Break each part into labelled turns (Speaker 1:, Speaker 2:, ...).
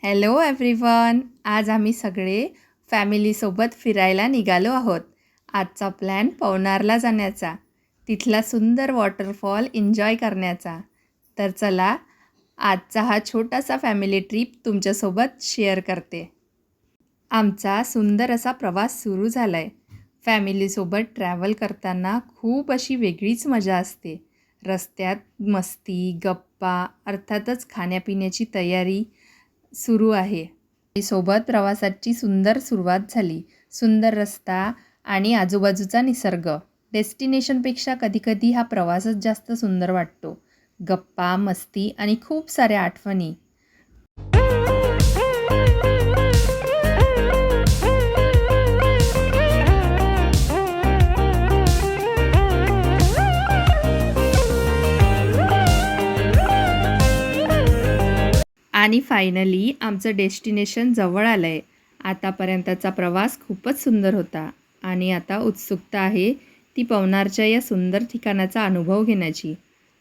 Speaker 1: Hello everyone. आज आम्ही सगळे फॅमिलीसोबत फिरायला निघालो आहोत. आजचा प्लॅन पवनारला जाण्याचा, तिथला सुंदर वॉटरफॉल एन्जॉय करण्याचा. तर चला, आजचा हा छोटासा फॅमिली ट्रिप तुमच्यासोबत शेअर करते. आमचा सुंदर असा प्रवास सुरू झाला आहे. फॅमिलीसोबत ट्रॅव्हल करताना खूप अशी वेगळीच मजा असते. रस्त्यात मस्ती, गप्पा, अर्थातच खाण्यापिण्याची तयारी सुरू आहे. सोबत प्रवासाची सुंदर सुरुवात झाली. सुंदर रस्ता आणि आजूबाजूचा निसर्ग. डेस्टिनेशनपेक्षा कधीकधी हा प्रवासच जास्त सुंदर वाटतो. गप्पा, मस्ती आणि खूप साऱ्या आठवणी. आणि फायनली आमचं डेस्टिनेशन जवळ आलं आहे. आतापर्यंतचा प्रवास खूपच सुंदर होता आणि आता उत्सुकता आहे ती पवनारच्या या सुंदर ठिकाणाचा अनुभव घेण्याची.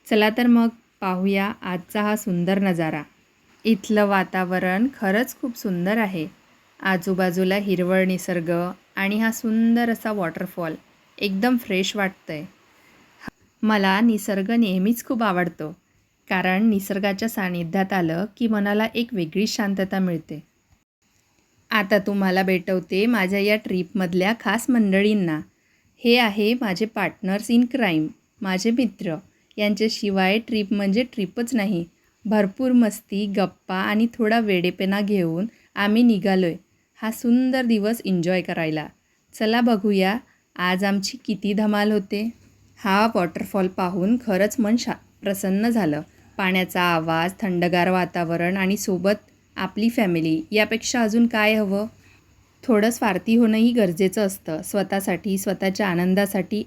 Speaker 1: चला तर मग पाहूया आजचा हा सुंदर नजारा. इथलं वातावरण खरंच खूप सुंदर आहे. आजूबाजूला हिरवळ निसर्ग आणि हा सुंदर असा वॉटरफॉल एकदम फ्रेश वाटतंय. मला निसर्ग नेहमीच खूप आवडतो, कारण निसर्गाच्या सानिध्यात आलं की मनाला एक वेगळीच शांतता मिळते. आता तुम्हाला भेटवते माझ्या या ट्रीपमधल्या खास मंडळींना. हे आहे माझे पार्टनर्स इन क्राईम, माझे मित्र. यांच्याशिवाय ट्रीप म्हणजे ट्रीपच नाही. भरपूर मस्ती, गप्पा आणि थोडा वेडेपणा घेऊन आम्ही निघालो आहे हा सुंदर दिवस एन्जॉय करायला. चला बघूया आज आमची किती धमाल होते. हा वॉटरफॉल पाहून खरंच मन प्रसन्न झालं. पाण्याचा आवाज, थंडगार वातावरण आणि सोबत आपली फॅमिली, यापेक्षा अजून काय हवं. थोडं स्वार्थी होणंही गरजेचं असतं, स्वतःसाठी, स्वतःच्या आनंदासाठी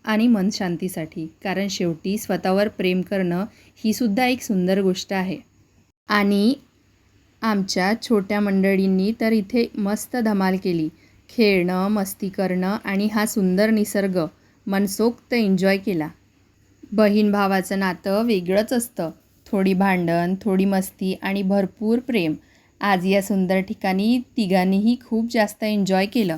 Speaker 1: आणि मनशांतीसाठी. कारण शेवटी स्वतःवर प्रेम करणं ही सुद्धा एक सुंदर गोष्ट आहे. आणि आमच्या छोट्या मंडळींनी तर इथे मस्त धमाल केली. खेळणं, मस्ती करणं आणि हा सुंदर निसर्ग मनसोक्त एन्जॉय केला. बहीण भावाचं नातं वेगळंच असतं. थोडी भांडण, थोडी मस्ती आणि भरपूर प्रेम. आज या सुंदर ठिकाणी तिघांनीही खूप जास्त एन्जॉय केलं.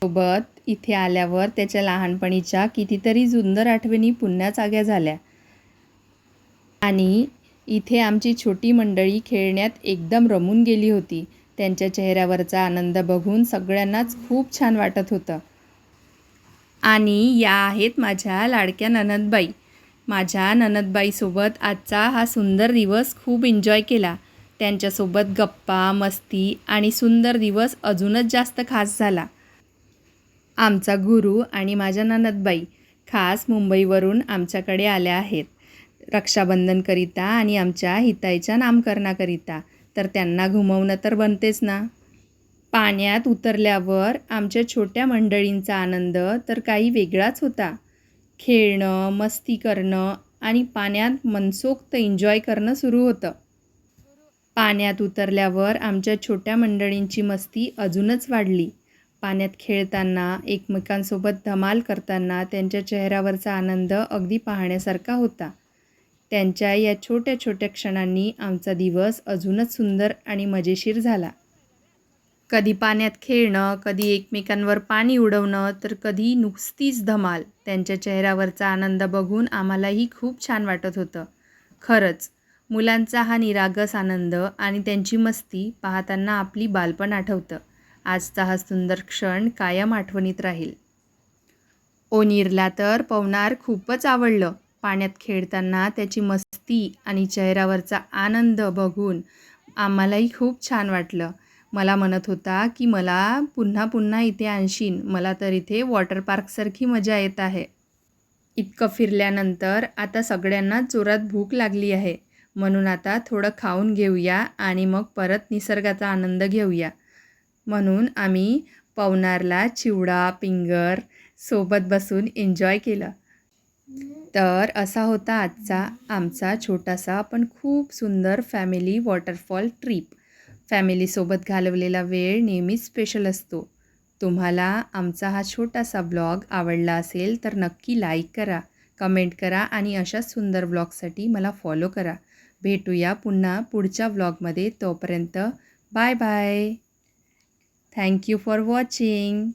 Speaker 1: सोबत इथे आल्यावर त्याच्या लहानपणीच्या कितीतरी सुंदर आठवणी पुन्हा जाग्या झाल्या. आणि इथे आमची छोटी मंडळी खेळण्यात एकदम रमून गेली होती. त्यांच्या चेहऱ्यावरचा आनंद बघून सगळ्यांनाच खूप छान वाटत होतं. आणि या आहेत माझ्या लाडक्या नणंदबाई. माझ्या नणंदबाईसोबत आजचा हा सुंदर दिवस खूप एन्जॉय केला. त्यांच्यासोबत गप्पा, मस्ती आणि सुंदर दिवस अजूनच जास्त खास झाला. आमचा गुरु आणि माझ्या नणंदबाई खास मुंबईवरून आमच्याकडे आल्या आहेत रक्षाबंधनकरिता आणि आमच्या हिताईच्या नामकरणाकरिता. तर त्यांना घुमवणं तर बनतेच ना. पाण्यात उतरल्यावर आमच्या छोट्या मंडळींचा आनंद तर काही वेगळाच होता. खेळणं, मस्ती करणं आणि पाण्यात मनसोक्त एन्जॉय करणं सुरू होतं. पाण्यात उतरल्यावर आमच्या छोट्या मंडळींची मस्ती अजूनच वाढली. पाण्यात खेळताना, एकमेकांसोबत धमाल करताना त्यांच्या चेहऱ्यावरचा आनंद अगदी पाहण्यासारखा होता. त्यांच्या या छोट्या छोट्या क्षणांनी आमचा दिवस अजूनच सुंदर आणि मजेशीर झाला. कधी पाण्यात खेळणं, कधी एकमेकांवर पाणी उडवणं, तर कधी नुसतीच धमाल. त्यांच्या चेहऱ्यावरचा आनंद बघून आम्हालाही खूप छान वाटत होतं. खरंच, मुलांचा हा निरागस आनंद आणि त्यांची मस्ती पाहताना आपली बालपण आठवतं. आजचा हा सुंदर क्षण कायम आठवणीत राहील. ओनीरला तर पवनार खूपच आवडलं. पाण्यात खेळताना त्याची मस्ती आणि चेहऱ्यावरचा आनंद बघून आम्हालाही खूप छान वाटलं. मला म्हणत होता की मला पुन्हा पुन्हा इथे आणशील. मला तर इथे वॉटर पार्कसारखी मजा येत आहे. इतकं फिरल्यानंतर आता सगळ्यांनाच जोरात भूक लागली आहे. म्हणून आता थोडं खाऊन घेऊया आणि मग परत निसर्गाचा आनंद घेऊया. म्हणून आम्ही पवनारला चिवडा, पिंगर सोबत बसून एन्जॉय केलं. तर असा होता आजचा आमचा छोटासा पण खूप सुंदर फॅमिली वॉटरफॉल ट्रिप. फॅमिलीसोबत घालवलेला वेळ नेहमीच स्पेशल असतो. तुम्हाला आमचा हा छोटासा ब्लॉग आवडला असेल तर नक्की लाईक करा, कमेंट करा आणि अशाच सुंदर ब्लॉगसाठी मला फॉलो करा. भेटूया पुन्हा पुढच्या व्लॉगमध्ये. तोपर्यंत bye bye. Thank you for watching.